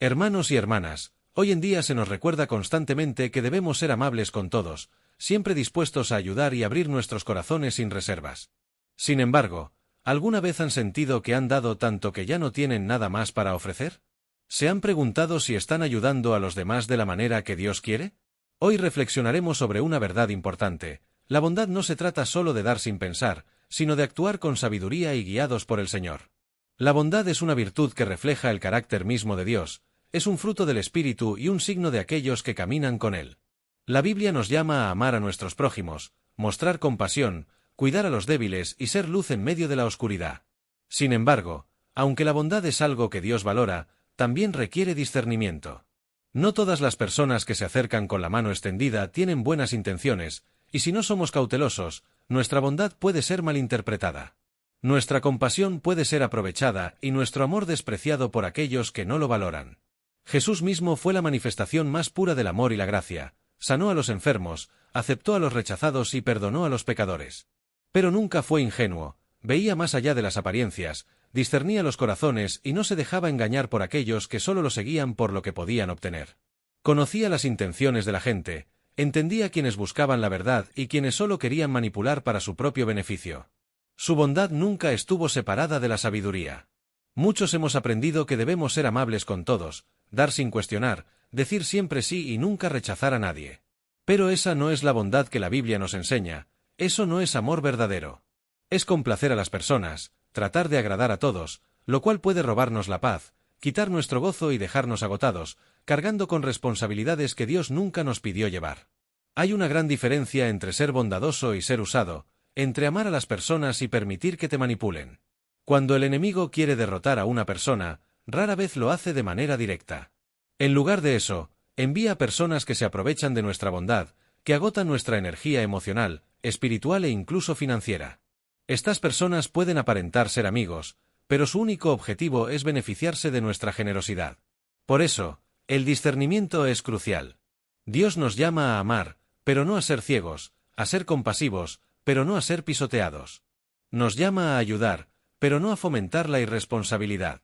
Hermanos y hermanas, hoy en día se nos recuerda constantemente que debemos ser amables con todos, siempre dispuestos a ayudar y abrir nuestros corazones sin reservas. Sin embargo, ¿alguna vez han sentido que han dado tanto que ya no tienen nada más para ofrecer? ¿Se han preguntado si están ayudando a los demás de la manera que Dios quiere? Hoy reflexionaremos sobre una verdad importante. La bondad no se trata solo de dar sin pensar, sino de actuar con sabiduría y guiados por el Señor. La bondad es una virtud que refleja el carácter mismo de Dios, es un fruto del Espíritu y un signo de aquellos que caminan con Él. La Biblia nos llama a amar a nuestros prójimos, mostrar compasión, cuidar a los débiles y ser luz en medio de la oscuridad. Sin embargo, aunque la bondad es algo que Dios valora, también requiere discernimiento. No todas las personas que se acercan con la mano extendida tienen buenas intenciones, y si no somos cautelosos, nuestra bondad puede ser malinterpretada. Nuestra compasión puede ser aprovechada y nuestro amor despreciado por aquellos que no lo valoran. Jesús mismo fue la manifestación más pura del amor y la gracia, sanó a los enfermos, aceptó a los rechazados y perdonó a los pecadores. Pero nunca fue ingenuo, veía más allá de las apariencias, discernía los corazones y no se dejaba engañar por aquellos que solo lo seguían por lo que podían obtener. Conocía las intenciones de la gente, entendía quienes buscaban la verdad y quienes solo querían manipular para su propio beneficio. Su bondad nunca estuvo separada de la sabiduría. Muchos hemos aprendido que debemos ser amables con todos, dar sin cuestionar, decir siempre sí y nunca rechazar a nadie. Pero esa no es la bondad que la Biblia nos enseña, eso no es amor verdadero. Es complacer a las personas, tratar de agradar a todos, lo cual puede robarnos la paz, quitar nuestro gozo y dejarnos agotados, cargando con responsabilidades que Dios nunca nos pidió llevar. Hay una gran diferencia entre ser bondadoso y ser usado, entre amar a las personas y permitir que te manipulen. Cuando el enemigo quiere derrotar a una persona, rara vez lo hace de manera directa. En lugar de eso, envía a personas que se aprovechan de nuestra bondad, que agotan nuestra energía emocional, espiritual e incluso financiera. Estas personas pueden aparentar ser amigos, pero su único objetivo es beneficiarse de nuestra generosidad. Por eso, el discernimiento es crucial. Dios nos llama a amar, pero no a ser ciegos, a ser compasivos, pero no a ser pisoteados. Nos llama a ayudar, pero no a fomentar la irresponsabilidad.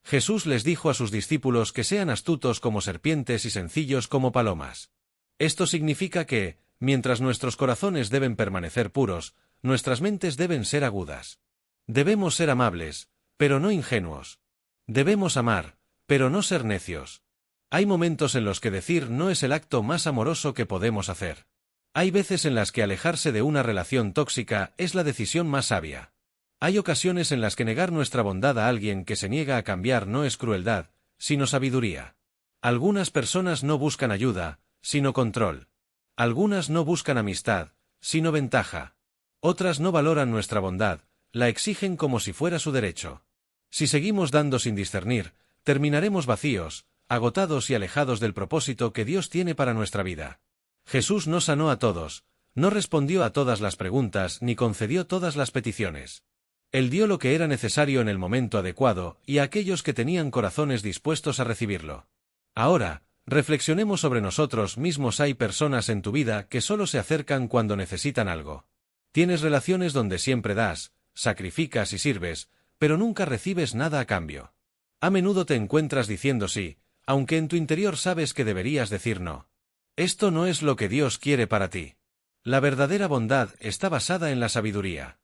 Jesús les dijo a sus discípulos que sean astutos como serpientes y sencillos como palomas. Esto significa que, mientras nuestros corazones deben permanecer puros, nuestras mentes deben ser agudas. Debemos ser amables, pero no ingenuos. Debemos amar, pero no ser necios. Hay momentos en los que decir no es el acto más amoroso que podemos hacer. Hay veces en las que alejarse de una relación tóxica es la decisión más sabia. Hay ocasiones en las que negar nuestra bondad a alguien que se niega a cambiar no es crueldad, sino sabiduría. Algunas personas no buscan ayuda, sino control. Algunas no buscan amistad, sino ventaja. Otras no valoran nuestra bondad, la exigen como si fuera su derecho. Si seguimos dando sin discernir, terminaremos vacíos, agotados y alejados del propósito que Dios tiene para nuestra vida. Jesús no sanó a todos, no respondió a todas las preguntas ni concedió todas las peticiones. Él dio lo que era necesario en el momento adecuado y a aquellos que tenían corazones dispuestos a recibirlo. Ahora, reflexionemos sobre nosotros mismos. Hay personas en tu vida que solo se acercan cuando necesitan algo. Tienes relaciones donde siempre das, sacrificas y sirves, pero nunca recibes nada a cambio. A menudo te encuentras diciendo sí, aunque en tu interior sabes que deberías decir no. Esto no es lo que Dios quiere para ti. La verdadera bondad está basada en la sabiduría.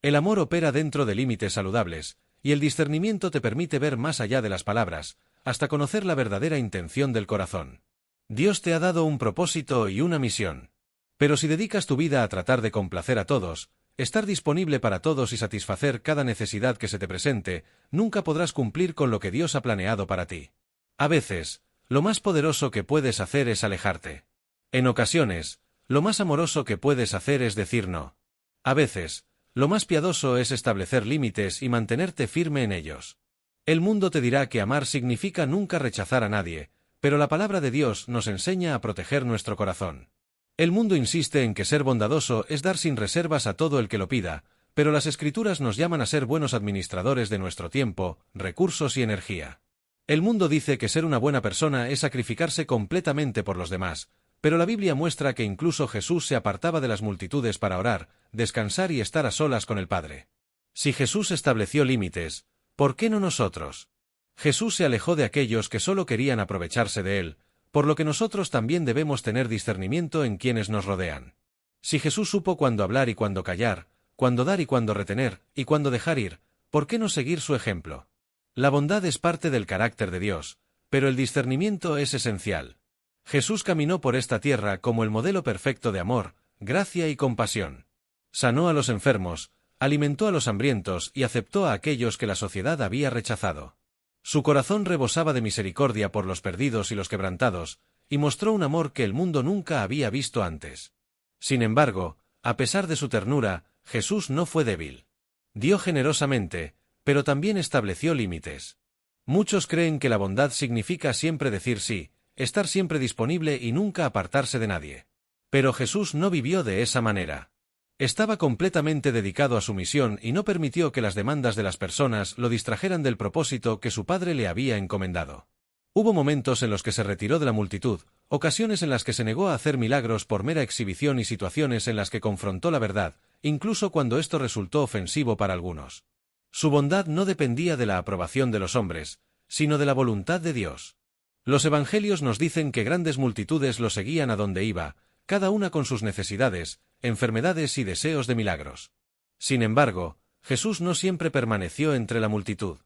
El amor opera dentro de límites saludables, y el discernimiento te permite ver más allá de las palabras, hasta conocer la verdadera intención del corazón. Dios te ha dado un propósito y una misión. Pero si dedicas tu vida a tratar de complacer a todos, estar disponible para todos y satisfacer cada necesidad que se te presente, nunca podrás cumplir con lo que Dios ha planeado para ti. A veces, lo más poderoso que puedes hacer es alejarte. En ocasiones, lo más amoroso que puedes hacer es decir no. A veces, lo más piadoso es establecer límites y mantenerte firme en ellos. El mundo te dirá que amar significa nunca rechazar a nadie, pero la palabra de Dios nos enseña a proteger nuestro corazón. El mundo insiste en que ser bondadoso es dar sin reservas a todo el que lo pida, pero las Escrituras nos llaman a ser buenos administradores de nuestro tiempo, recursos y energía. El mundo dice que ser una buena persona es sacrificarse completamente por los demás, pero la Biblia muestra que incluso Jesús se apartaba de las multitudes para orar, descansar y estar a solas con el Padre. Si Jesús estableció límites, ¿por qué no nosotros? Jesús se alejó de aquellos que solo querían aprovecharse de él, por lo que nosotros también debemos tener discernimiento en quienes nos rodean. Si Jesús supo cuándo hablar y cuándo callar, cuándo dar y cuándo retener, y cuándo dejar ir, ¿por qué no seguir su ejemplo? La bondad es parte del carácter de Dios, pero el discernimiento es esencial. Jesús caminó por esta tierra como el modelo perfecto de amor, gracia y compasión. Sanó a los enfermos, alimentó a los hambrientos y aceptó a aquellos que la sociedad había rechazado. Su corazón rebosaba de misericordia por los perdidos y los quebrantados, y mostró un amor que el mundo nunca había visto antes. Sin embargo, a pesar de su ternura, Jesús no fue débil. Dio generosamente, pero también estableció límites. Muchos creen que la bondad significa siempre decir sí, estar siempre disponible y nunca apartarse de nadie. Pero Jesús no vivió de esa manera. Estaba completamente dedicado a su misión y no permitió que las demandas de las personas lo distrajeran del propósito que su Padre le había encomendado. Hubo momentos en los que se retiró de la multitud, ocasiones en las que se negó a hacer milagros por mera exhibición y situaciones en las que confrontó la verdad, incluso cuando esto resultó ofensivo para algunos. Su bondad no dependía de la aprobación de los hombres, sino de la voluntad de Dios. Los evangelios nos dicen que grandes multitudes lo seguían a donde iba, cada una con sus necesidades, enfermedades y deseos de milagros. Sin embargo, Jesús no siempre permaneció entre la multitud.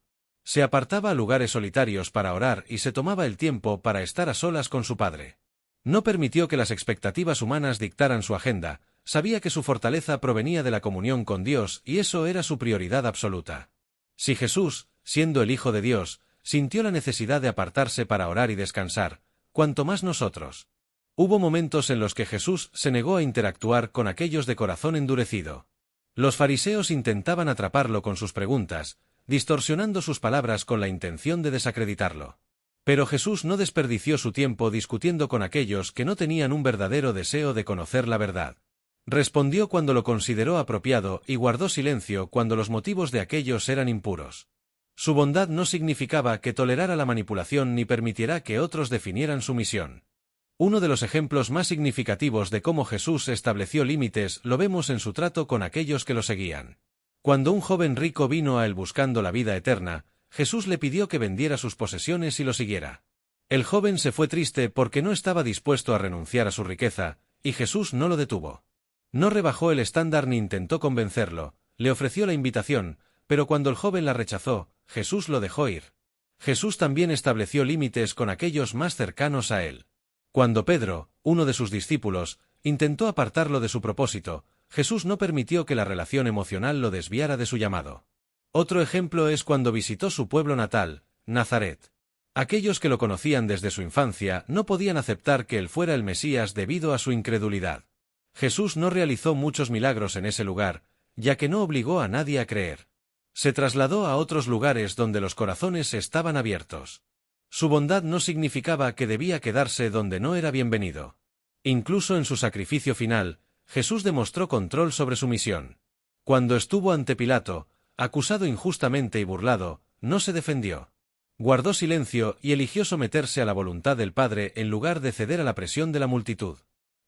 Se apartaba a lugares solitarios para orar y se tomaba el tiempo para estar a solas con su Padre. No permitió que las expectativas humanas dictaran su agenda, sabía que su fortaleza provenía de la comunión con Dios y eso era su prioridad absoluta. Si Jesús, siendo el Hijo de Dios, sintió la necesidad de apartarse para orar y descansar, cuanto más nosotros. Hubo momentos en los que Jesús se negó a interactuar con aquellos de corazón endurecido. Los fariseos intentaban atraparlo con sus preguntas, distorsionando sus palabras con la intención de desacreditarlo. Pero Jesús no desperdició su tiempo discutiendo con aquellos que no tenían un verdadero deseo de conocer la verdad. Respondió cuando lo consideró apropiado y guardó silencio cuando los motivos de aquellos eran impuros. Su bondad no significaba que tolerara la manipulación ni permitiera que otros definieran su misión. Uno de los ejemplos más significativos de cómo Jesús estableció límites lo vemos en su trato con aquellos que lo seguían. Cuando un joven rico vino a él buscando la vida eterna, Jesús le pidió que vendiera sus posesiones y lo siguiera. El joven se fue triste porque no estaba dispuesto a renunciar a su riqueza, y Jesús no lo detuvo. No rebajó el estándar ni intentó convencerlo, le ofreció la invitación, pero cuando el joven la rechazó, Jesús lo dejó ir. Jesús también estableció límites con aquellos más cercanos a él. Cuando Pedro, uno de sus discípulos, intentó apartarlo de su propósito, Jesús no permitió que la relación emocional lo desviara de su llamado. Otro ejemplo es cuando visitó su pueblo natal, Nazaret. Aquellos que lo conocían desde su infancia no podían aceptar que él fuera el Mesías debido a su incredulidad. Jesús no realizó muchos milagros en ese lugar, ya que no obligó a nadie a creer. Se trasladó a otros lugares donde los corazones estaban abiertos. Su bondad no significaba que debía quedarse donde no era bienvenido. Incluso en su sacrificio final, Jesús demostró control sobre su misión. Cuando estuvo ante Pilato, acusado injustamente y burlado, no se defendió. Guardó silencio y eligió someterse a la voluntad del Padre en lugar de ceder a la presión de la multitud.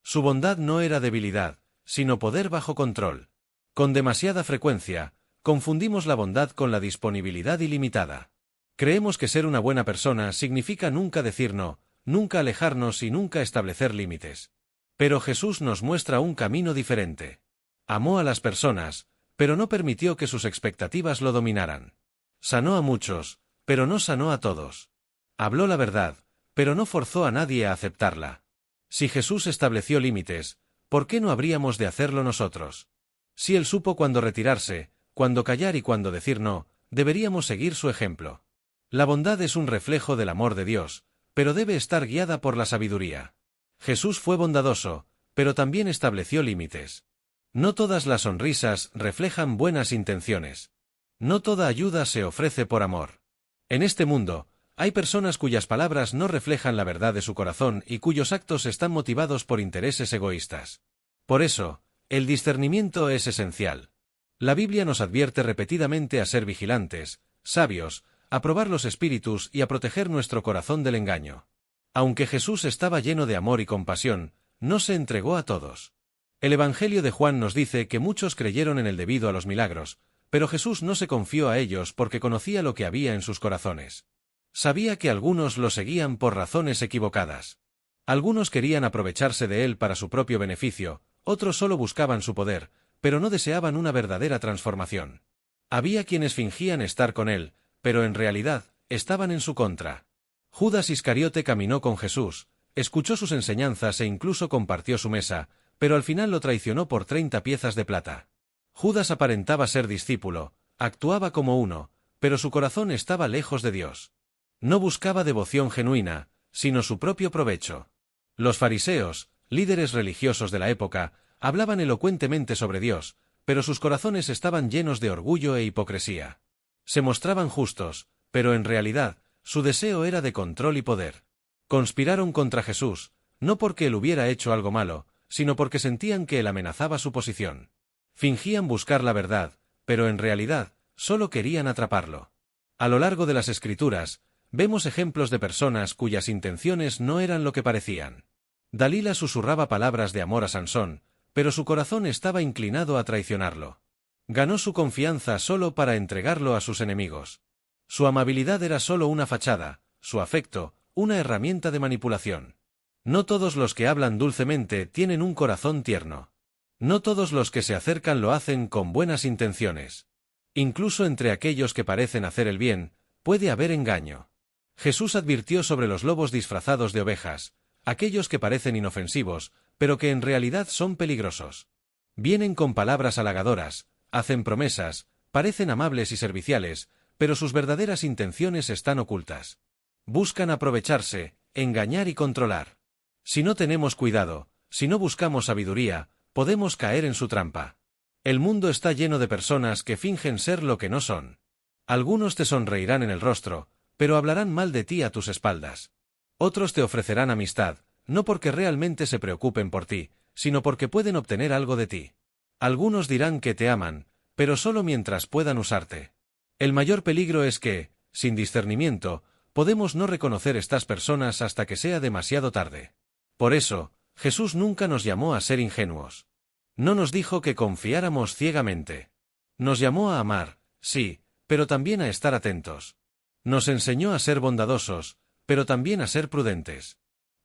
Su bondad no era debilidad, sino poder bajo control. Con demasiada frecuencia, confundimos la bondad con la disponibilidad ilimitada. Creemos que ser una buena persona significa nunca decir no, nunca alejarnos y nunca establecer límites. Pero Jesús nos muestra un camino diferente. Amó a las personas, pero no permitió que sus expectativas lo dominaran. Sanó a muchos, pero no sanó a todos. Habló la verdad, pero no forzó a nadie a aceptarla. Si Jesús estableció límites, ¿por qué no habríamos de hacerlo nosotros? Si Él supo cuándo retirarse, cuándo callar y cuándo decir no, deberíamos seguir su ejemplo. La bondad es un reflejo del amor de Dios, pero debe estar guiada por la sabiduría. Jesús fue bondadoso, pero también estableció límites. No todas las sonrisas reflejan buenas intenciones. No toda ayuda se ofrece por amor. En este mundo, hay personas cuyas palabras no reflejan la verdad de su corazón y cuyos actos están motivados por intereses egoístas. Por eso, el discernimiento es esencial. La Biblia nos advierte repetidamente a ser vigilantes, sabios, a probar los espíritus y a proteger nuestro corazón del engaño. Aunque Jesús estaba lleno de amor y compasión, no se entregó a todos. El Evangelio de Juan nos dice que muchos creyeron en él debido a los milagros, pero Jesús no se confió a ellos porque conocía lo que había en sus corazones. Sabía que algunos lo seguían por razones equivocadas. Algunos querían aprovecharse de él para su propio beneficio, otros solo buscaban su poder, pero no deseaban una verdadera transformación. Había quienes fingían estar con él, pero en realidad, estaban en su contra. Judas Iscariote caminó con Jesús, escuchó sus enseñanzas e incluso compartió su mesa, pero al final lo traicionó por 30 piezas de plata. Judas aparentaba ser discípulo, actuaba como uno, pero su corazón estaba lejos de Dios. No buscaba devoción genuina, sino su propio provecho. Los fariseos, líderes religiosos de la época, hablaban elocuentemente sobre Dios, pero sus corazones estaban llenos de orgullo e hipocresía. Se mostraban justos, pero en realidad, su deseo era de control y poder. Conspiraron contra Jesús, no porque él hubiera hecho algo malo, sino porque sentían que él amenazaba su posición. Fingían buscar la verdad, pero en realidad, solo querían atraparlo. A lo largo de las Escrituras, vemos ejemplos de personas cuyas intenciones no eran lo que parecían. Dalila susurraba palabras de amor a Sansón, pero su corazón estaba inclinado a traicionarlo. Ganó su confianza solo para entregarlo a sus enemigos. Su amabilidad era solo una fachada, su afecto, una herramienta de manipulación. No todos los que hablan dulcemente tienen un corazón tierno. No todos los que se acercan lo hacen con buenas intenciones. Incluso entre aquellos que parecen hacer el bien, puede haber engaño. Jesús advirtió sobre los lobos disfrazados de ovejas, aquellos que parecen inofensivos, pero que en realidad son peligrosos. Vienen con palabras halagadoras, hacen promesas, parecen amables y serviciales, pero sus verdaderas intenciones están ocultas. Buscan aprovecharse, engañar y controlar. Si no tenemos cuidado, si no buscamos sabiduría, podemos caer en su trampa. El mundo está lleno de personas que fingen ser lo que no son. Algunos te sonreirán en el rostro, pero hablarán mal de ti a tus espaldas. Otros te ofrecerán amistad, no porque realmente se preocupen por ti, sino porque pueden obtener algo de ti. Algunos dirán que te aman, pero solo mientras puedan usarte. El mayor peligro es que, sin discernimiento, podemos no reconocer estas personas hasta que sea demasiado tarde. Por eso, Jesús nunca nos llamó a ser ingenuos. No nos dijo que confiáramos ciegamente. Nos llamó a amar, sí, pero también a estar atentos. Nos enseñó a ser bondadosos, pero también a ser prudentes.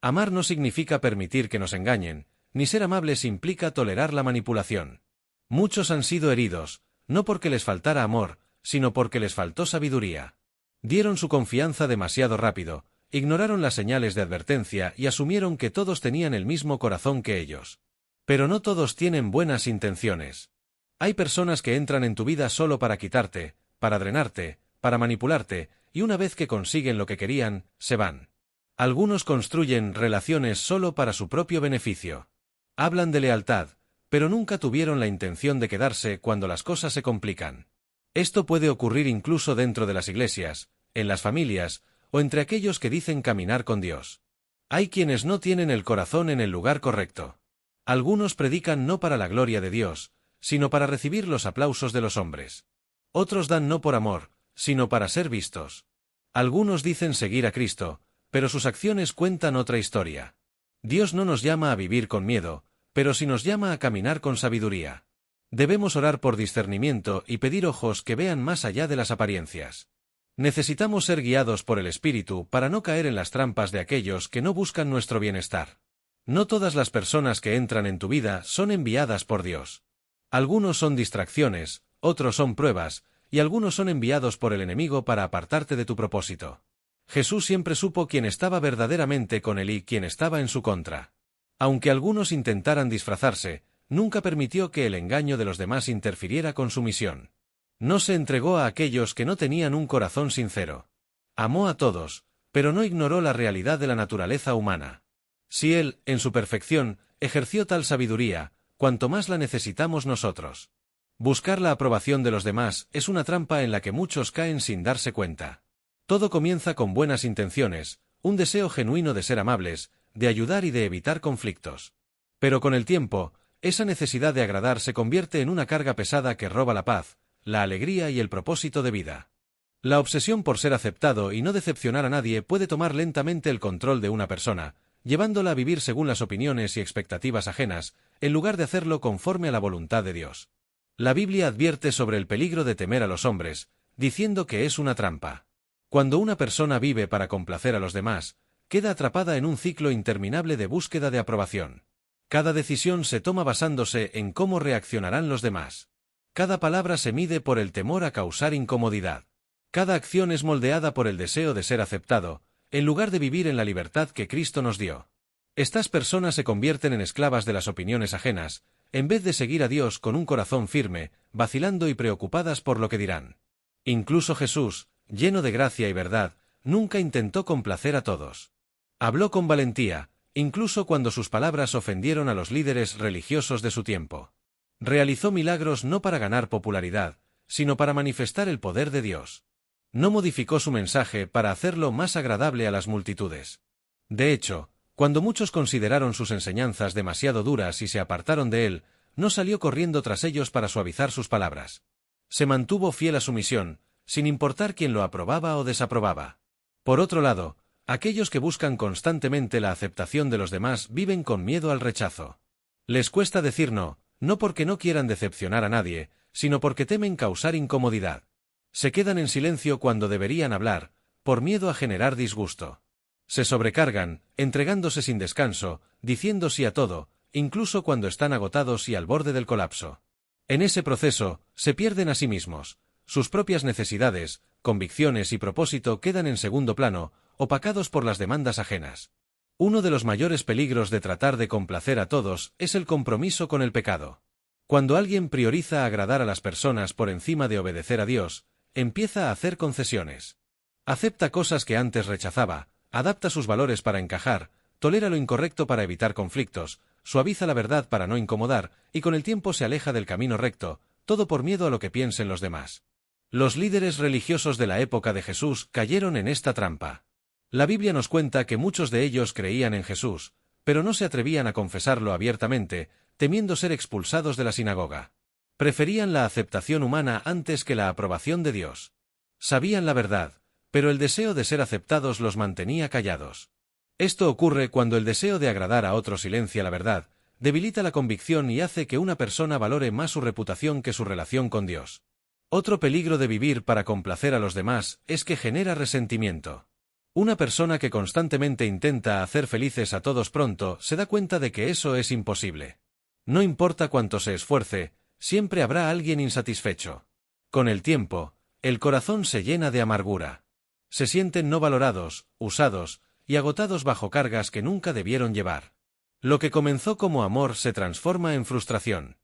Amar no significa permitir que nos engañen, ni ser amables implica tolerar la manipulación. Muchos han sido heridos, no porque les faltara amor, sino porque les faltó sabiduría. Dieron su confianza demasiado rápido, ignoraron las señales de advertencia y asumieron que todos tenían el mismo corazón que ellos. Pero no todos tienen buenas intenciones. Hay personas que entran en tu vida solo para quitarte, para drenarte, para manipularte, y una vez que consiguen lo que querían, se van. Algunos construyen relaciones solo para su propio beneficio. Hablan de lealtad, pero nunca tuvieron la intención de quedarse cuando las cosas se complican. Esto puede ocurrir incluso dentro de las iglesias, en las familias, o entre aquellos que dicen caminar con Dios. Hay quienes no tienen el corazón en el lugar correcto. Algunos predican no para la gloria de Dios, sino para recibir los aplausos de los hombres. Otros dan no por amor, sino para ser vistos. Algunos dicen seguir a Cristo, pero sus acciones cuentan otra historia. Dios no nos llama a vivir con miedo, pero sí nos llama a caminar con sabiduría. Debemos orar por discernimiento y pedir ojos que vean más allá de las apariencias. Necesitamos ser guiados por el Espíritu para no caer en las trampas de aquellos que no buscan nuestro bienestar. No todas las personas que entran en tu vida son enviadas por Dios. Algunos son distracciones, otros son pruebas, y algunos son enviados por el enemigo para apartarte de tu propósito. Jesús siempre supo quién estaba verdaderamente con él y quién estaba en su contra. Aunque algunos intentaran disfrazarse, nunca permitió que el engaño de los demás interfiriera con su misión. No se entregó a aquellos que no tenían un corazón sincero. Amó a todos, pero no ignoró la realidad de la naturaleza humana. Si Él, en su perfección, ejerció tal sabiduría, cuanto más la necesitamos nosotros. Buscar la aprobación de los demás es una trampa en la que muchos caen sin darse cuenta. Todo comienza con buenas intenciones, un deseo genuino de ser amables, de ayudar y de evitar conflictos. Pero con el tiempo, esa necesidad de agradar se convierte en una carga pesada que roba la paz, la alegría y el propósito de vida. La obsesión por ser aceptado y no decepcionar a nadie puede tomar lentamente el control de una persona, llevándola a vivir según las opiniones y expectativas ajenas, en lugar de hacerlo conforme a la voluntad de Dios. La Biblia advierte sobre el peligro de temer a los hombres, diciendo que es una trampa. Cuando una persona vive para complacer a los demás, queda atrapada en un ciclo interminable de búsqueda de aprobación. Cada decisión se toma basándose en cómo reaccionarán los demás. Cada palabra se mide por el temor a causar incomodidad. Cada acción es moldeada por el deseo de ser aceptado, en lugar de vivir en la libertad que Cristo nos dio. Estas personas se convierten en esclavas de las opiniones ajenas, en vez de seguir a Dios con un corazón firme, vacilando y preocupadas por lo que dirán. Incluso Jesús, lleno de gracia y verdad, nunca intentó complacer a todos. Habló con valentía, incluso cuando sus palabras ofendieron a los líderes religiosos de su tiempo. Realizó milagros no para ganar popularidad, sino para manifestar el poder de Dios. No modificó su mensaje para hacerlo más agradable a las multitudes. De hecho, cuando muchos consideraron sus enseñanzas demasiado duras y se apartaron de él, no salió corriendo tras ellos para suavizar sus palabras. Se mantuvo fiel a su misión, sin importar quién lo aprobaba o desaprobaba. Por otro lado, aquellos que buscan constantemente la aceptación de los demás viven con miedo al rechazo. Les cuesta decir no, no porque no quieran decepcionar a nadie, sino porque temen causar incomodidad. Se quedan en silencio cuando deberían hablar, por miedo a generar disgusto. Se sobrecargan, entregándose sin descanso, diciendo sí a todo, incluso cuando están agotados y al borde del colapso. En ese proceso, se pierden a sí mismos. Sus propias necesidades, convicciones y propósito quedan en segundo plano, opacados por las demandas ajenas. Uno de los mayores peligros de tratar de complacer a todos es el compromiso con el pecado. Cuando alguien prioriza agradar a las personas por encima de obedecer a Dios, empieza a hacer concesiones. Acepta cosas que antes rechazaba, adapta sus valores para encajar, tolera lo incorrecto para evitar conflictos, suaviza la verdad para no incomodar, y con el tiempo se aleja del camino recto, todo por miedo a lo que piensen los demás. Los líderes religiosos de la época de Jesús cayeron en esta trampa. La Biblia nos cuenta que muchos de ellos creían en Jesús, pero no se atrevían a confesarlo abiertamente, temiendo ser expulsados de la sinagoga. Preferían la aceptación humana antes que la aprobación de Dios. Sabían la verdad, pero el deseo de ser aceptados los mantenía callados. Esto ocurre cuando el deseo de agradar a otro silencia la verdad, debilita la convicción y hace que una persona valore más su reputación que su relación con Dios. Otro peligro de vivir para complacer a los demás es que genera resentimiento. Una persona que constantemente intenta hacer felices a todos pronto se da cuenta de que eso es imposible. No importa cuánto se esfuerce, siempre habrá alguien insatisfecho. Con el tiempo, el corazón se llena de amargura. Se sienten no valorados, usados y agotados bajo cargas que nunca debieron llevar. Lo que comenzó como amor se transforma en frustración.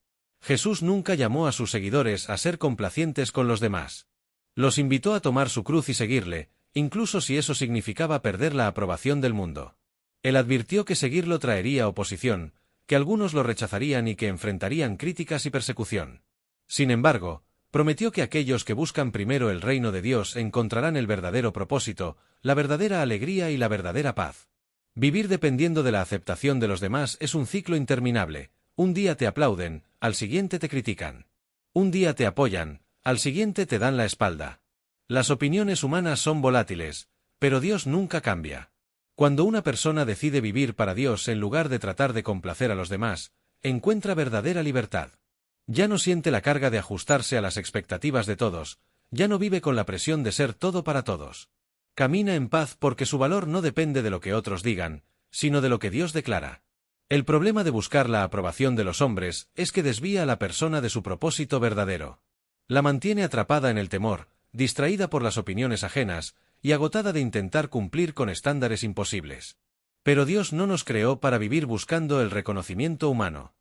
Jesús nunca llamó a sus seguidores a ser complacientes con los demás. Los invitó a tomar su cruz y seguirle, incluso si eso significaba perder la aprobación del mundo. Él advirtió que seguirlo traería oposición, que algunos lo rechazarían y que enfrentarían críticas y persecución. Sin embargo, prometió que aquellos que buscan primero el reino de Dios encontrarán el verdadero propósito, la verdadera alegría y la verdadera paz. Vivir dependiendo de la aceptación de los demás es un ciclo interminable. Un día te aplauden, al siguiente te critican. Un día te apoyan, al siguiente te dan la espalda. Las opiniones humanas son volátiles, pero Dios nunca cambia. Cuando una persona decide vivir para Dios en lugar de tratar de complacer a los demás, encuentra verdadera libertad. Ya no siente la carga de ajustarse a las expectativas de todos, ya no vive con la presión de ser todo para todos. Camina en paz porque su valor no depende de lo que otros digan, sino de lo que Dios declara. El problema de buscar la aprobación de los hombres es que desvía a la persona de su propósito verdadero. La mantiene atrapada en el temor, distraída por las opiniones ajenas, y agotada de intentar cumplir con estándares imposibles. Pero Dios no nos creó para vivir buscando el reconocimiento humano.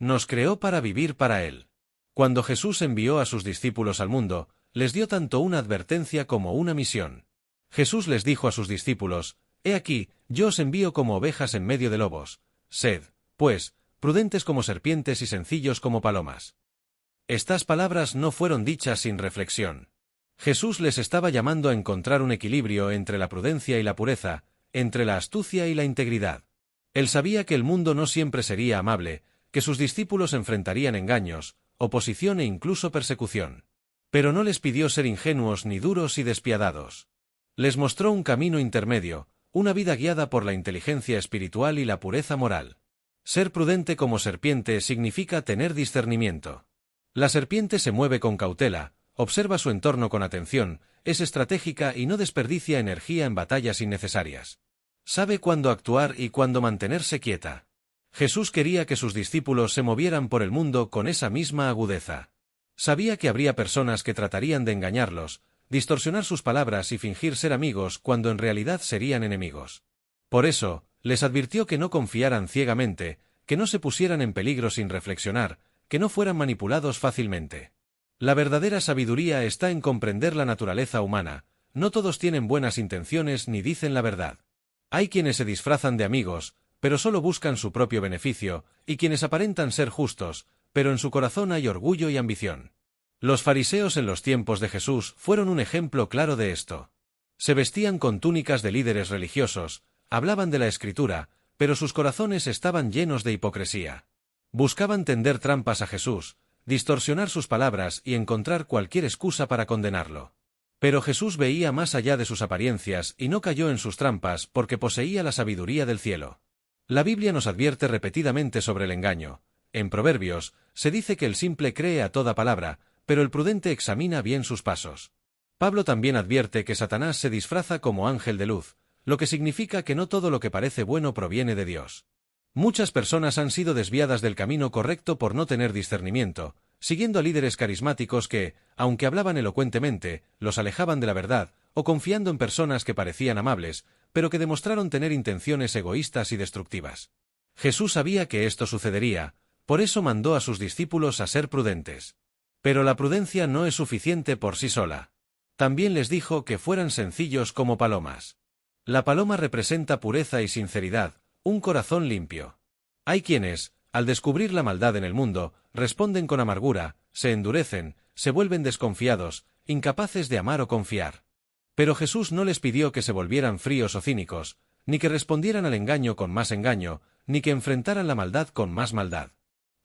Nos creó para vivir para Él. Cuando Jesús envió a sus discípulos al mundo, les dio tanto una advertencia como una misión. Jesús les dijo a sus discípulos: «He aquí, yo os envío como ovejas en medio de lobos. Sed, pues, prudentes como serpientes y sencillos como palomas». Estas palabras no fueron dichas sin reflexión. Jesús les estaba llamando a encontrar un equilibrio entre la prudencia y la pureza, entre la astucia y la integridad. Él sabía que el mundo no siempre sería amable, que sus discípulos enfrentarían engaños, oposición e incluso persecución. Pero no les pidió ser ingenuos ni duros y despiadados. Les mostró un camino intermedio, una vida guiada por la inteligencia espiritual y la pureza moral. Ser prudente como serpiente significa tener discernimiento. La serpiente se mueve con cautela, observa su entorno con atención, es estratégica y no desperdicia energía en batallas innecesarias. Sabe cuándo actuar y cuándo mantenerse quieta. Jesús quería que sus discípulos se movieran por el mundo con esa misma agudeza. Sabía que habría personas que tratarían de engañarlos, distorsionar sus palabras y fingir ser amigos cuando en realidad serían enemigos. Por eso, les advirtió que no confiaran ciegamente, que no se pusieran en peligro sin reflexionar, que no fueran manipulados fácilmente. La verdadera sabiduría está en comprender la naturaleza humana. No todos tienen buenas intenciones ni dicen la verdad. Hay quienes se disfrazan de amigos, pero solo buscan su propio beneficio, y quienes aparentan ser justos, pero en su corazón hay orgullo y ambición. Los fariseos en los tiempos de Jesús fueron un ejemplo claro de esto. Se vestían con túnicas de líderes religiosos, hablaban de la Escritura, pero sus corazones estaban llenos de hipocresía. Buscaban tender trampas a Jesús, distorsionar sus palabras y encontrar cualquier excusa para condenarlo. Pero Jesús veía más allá de sus apariencias y no cayó en sus trampas porque poseía la sabiduría del cielo. La Biblia nos advierte repetidamente sobre el engaño. En Proverbios, se dice que el simple cree a toda palabra, pero el prudente examina bien sus pasos. Pablo también advierte que Satanás se disfraza como ángel de luz, lo que significa que no todo lo que parece bueno proviene de Dios. Muchas personas han sido desviadas del camino correcto por no tener discernimiento, siguiendo a líderes carismáticos que, aunque hablaban elocuentemente, los alejaban de la verdad, o confiando en personas que parecían amables, pero que demostraron tener intenciones egoístas y destructivas. Jesús sabía que esto sucedería, por eso mandó a sus discípulos a ser prudentes. Pero la prudencia no es suficiente por sí sola. También les dijo que fueran sencillos como palomas. La paloma representa pureza y sinceridad, un corazón limpio. Hay quienes, al descubrir la maldad en el mundo, responden con amargura, se endurecen, se vuelven desconfiados, incapaces de amar o confiar. Pero Jesús no les pidió que se volvieran fríos o cínicos, ni que respondieran al engaño con más engaño, ni que enfrentaran la maldad con más maldad.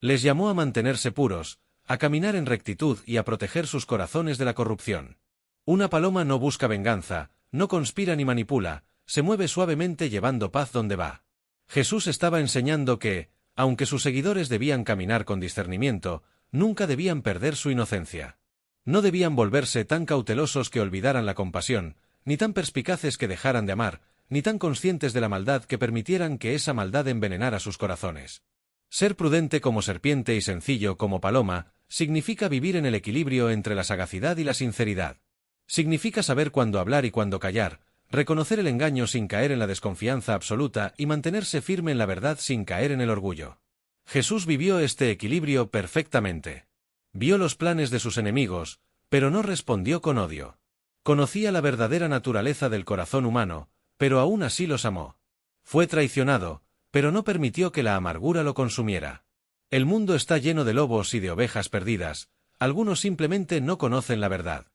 Les llamó a mantenerse puros, a caminar en rectitud y a proteger sus corazones de la corrupción. Una paloma no busca venganza, no conspira ni manipula, se mueve suavemente llevando paz donde va. Jesús estaba enseñando que, aunque sus seguidores debían caminar con discernimiento, nunca debían perder su inocencia. No debían volverse tan cautelosos que olvidaran la compasión, ni tan perspicaces que dejaran de amar, ni tan conscientes de la maldad que permitieran que esa maldad envenenara sus corazones. Ser prudente como serpiente y sencillo como paloma, significa vivir en el equilibrio entre la sagacidad y la sinceridad. Significa saber cuándo hablar y cuándo callar, reconocer el engaño sin caer en la desconfianza absoluta y mantenerse firme en la verdad sin caer en el orgullo. Jesús vivió este equilibrio perfectamente. Vio los planes de sus enemigos, pero no respondió con odio. Conocía la verdadera naturaleza del corazón humano, pero aún así los amó. Fue traicionado, pero no permitió que la amargura lo consumiera. El mundo está lleno de lobos y de ovejas perdidas, algunos simplemente no conocen la verdad.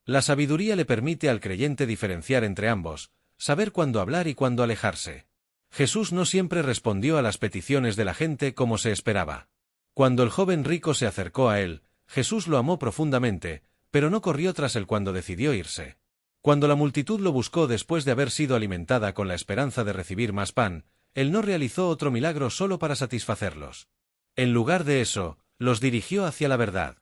La sabiduría le permite al creyente diferenciar entre ambos, saber cuándo hablar y cuándo alejarse. Jesús no siempre respondió a las peticiones de la gente como se esperaba. Cuando el joven rico se acercó a él, Jesús lo amó profundamente, pero no corrió tras él cuando decidió irse. Cuando la multitud lo buscó después de haber sido alimentada con la esperanza de recibir más pan, él no realizó otro milagro solo para satisfacerlos. En lugar de eso, los dirigió hacia la verdad.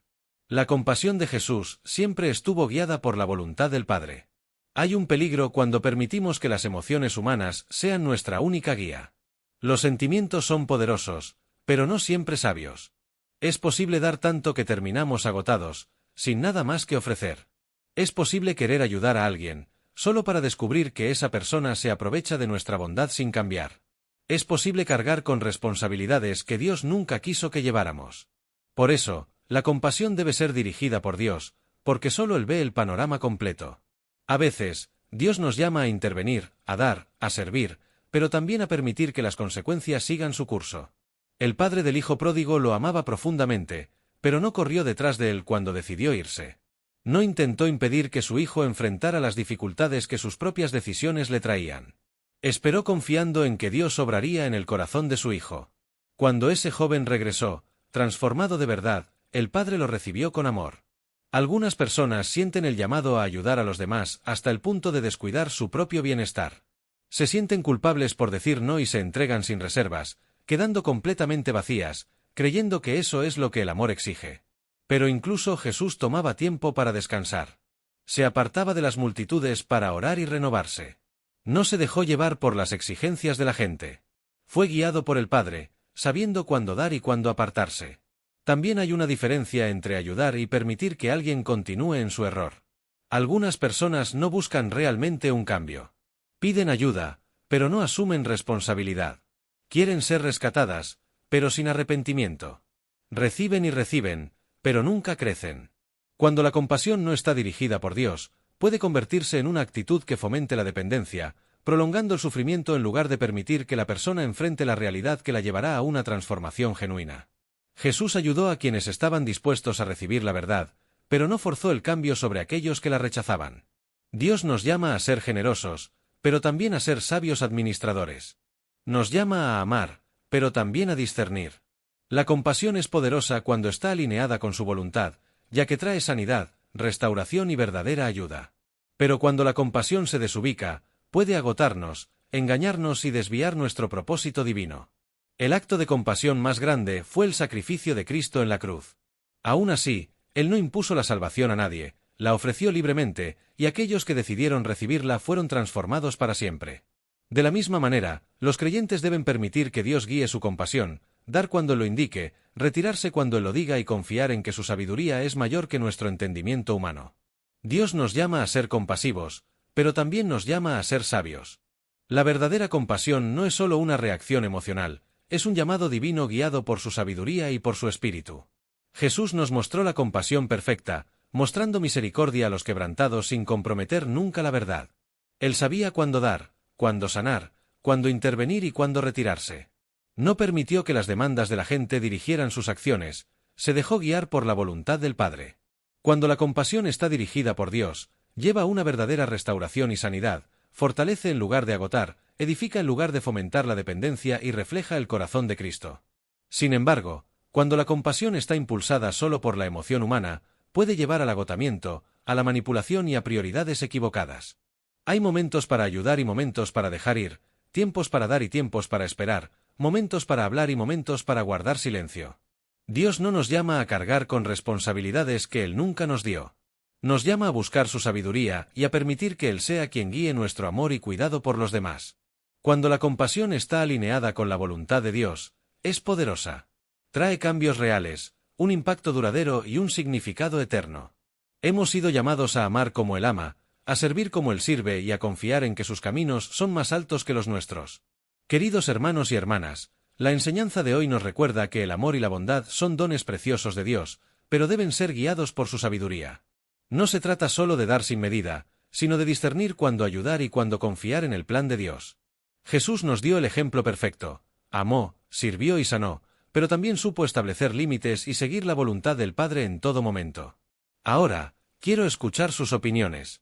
La compasión de Jesús siempre estuvo guiada por la voluntad del Padre. Hay un peligro cuando permitimos que las emociones humanas sean nuestra única guía. Los sentimientos son poderosos, pero no siempre sabios. Es posible dar tanto que terminamos agotados, sin nada más que ofrecer. Es posible querer ayudar a alguien, solo para descubrir que esa persona se aprovecha de nuestra bondad sin cambiar. Es posible cargar con responsabilidades que Dios nunca quiso que lleváramos. Por eso, la compasión debe ser dirigida por Dios, porque solo Él ve el panorama completo. A veces, Dios nos llama a intervenir, a dar, a servir, pero también a permitir que las consecuencias sigan su curso. El padre del hijo pródigo lo amaba profundamente, pero no corrió detrás de él cuando decidió irse. No intentó impedir que su hijo enfrentara las dificultades que sus propias decisiones le traían. Esperó confiando en que Dios obraría en el corazón de su hijo. Cuando ese joven regresó, transformado de verdad, el padre lo recibió con amor. Algunas personas sienten el llamado a ayudar a los demás hasta el punto de descuidar su propio bienestar. Se sienten culpables por decir no y se entregan sin reservas, quedando completamente vacías, creyendo que eso es lo que el amor exige. Pero incluso Jesús tomaba tiempo para descansar. Se apartaba de las multitudes para orar y renovarse. No se dejó llevar por las exigencias de la gente. Fue guiado por el Padre, sabiendo cuándo dar y cuándo apartarse. También hay una diferencia entre ayudar y permitir que alguien continúe en su error. Algunas personas no buscan realmente un cambio. Piden ayuda, pero no asumen responsabilidad. Quieren ser rescatadas, pero sin arrepentimiento. Reciben y reciben, pero nunca crecen. Cuando la compasión no está dirigida por Dios, puede convertirse en una actitud que fomente la dependencia, prolongando el sufrimiento en lugar de permitir que la persona enfrente la realidad que la llevará a una transformación genuina. Jesús ayudó a quienes estaban dispuestos a recibir la verdad, pero no forzó el cambio sobre aquellos que la rechazaban. Dios nos llama a ser generosos, pero también a ser sabios administradores. Nos llama a amar, pero también a discernir. La compasión es poderosa cuando está alineada con su voluntad, ya que trae sanidad, restauración y verdadera ayuda. Pero cuando la compasión se desubica, puede agotarnos, engañarnos y desviar nuestro propósito divino. El acto de compasión más grande fue el sacrificio de Cristo en la cruz. Aún así, Él no impuso la salvación a nadie, la ofreció libremente, y aquellos que decidieron recibirla fueron transformados para siempre. De la misma manera, los creyentes deben permitir que Dios guíe su compasión, dar cuando lo indique, retirarse cuando Él lo diga y confiar en que su sabiduría es mayor que nuestro entendimiento humano. Dios nos llama a ser compasivos, pero también nos llama a ser sabios. La verdadera compasión no es solo una reacción emocional, es un llamado divino guiado por su sabiduría y por su espíritu. Jesús nos mostró la compasión perfecta, mostrando misericordia a los quebrantados sin comprometer nunca la verdad. Él sabía cuándo dar, cuándo sanar, cuándo intervenir y cuándo retirarse. No permitió que las demandas de la gente dirigieran sus acciones, se dejó guiar por la voluntad del Padre. Cuando la compasión está dirigida por Dios, lleva a una verdadera restauración y sanidad, fortalece en lugar de agotar, edifica en lugar de fomentar la dependencia y refleja el corazón de Cristo. Sin embargo, cuando la compasión está impulsada solo por la emoción humana, puede llevar al agotamiento, a la manipulación y a prioridades equivocadas. Hay momentos para ayudar y momentos para dejar ir, tiempos para dar y tiempos para esperar, momentos para hablar y momentos para guardar silencio. Dios no nos llama a cargar con responsabilidades que Él nunca nos dio. Nos llama a buscar su sabiduría y a permitir que Él sea quien guíe nuestro amor y cuidado por los demás. Cuando la compasión está alineada con la voluntad de Dios, es poderosa. Trae cambios reales, un impacto duradero y un significado eterno. Hemos sido llamados a amar como Él ama, a servir como Él sirve y a confiar en que sus caminos son más altos que los nuestros. Queridos hermanos y hermanas, la enseñanza de hoy nos recuerda que el amor y la bondad son dones preciosos de Dios, pero deben ser guiados por su sabiduría. No se trata solo de dar sin medida, sino de discernir cuándo ayudar y cuándo confiar en el plan de Dios. Jesús nos dio el ejemplo perfecto, amó, sirvió y sanó, pero también supo establecer límites y seguir la voluntad del Padre en todo momento. Ahora, quiero escuchar sus opiniones.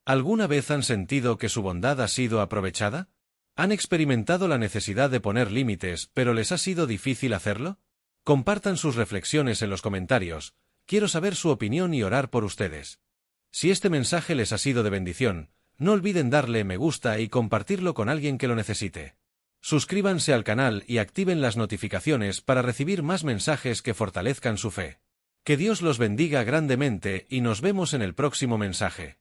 ¿Alguna vez han sentido que su bondad ha sido aprovechada? ¿Han experimentado la necesidad de poner límites, pero les ha sido difícil hacerlo? Compartan sus reflexiones en los comentarios. Quiero saber su opinión y orar por ustedes. Si este mensaje les ha sido de bendición, no olviden darle me gusta y compartirlo con alguien que lo necesite. Suscríbanse al canal y activen las notificaciones para recibir más mensajes que fortalezcan su fe. Que Dios los bendiga grandemente y nos vemos en el próximo mensaje.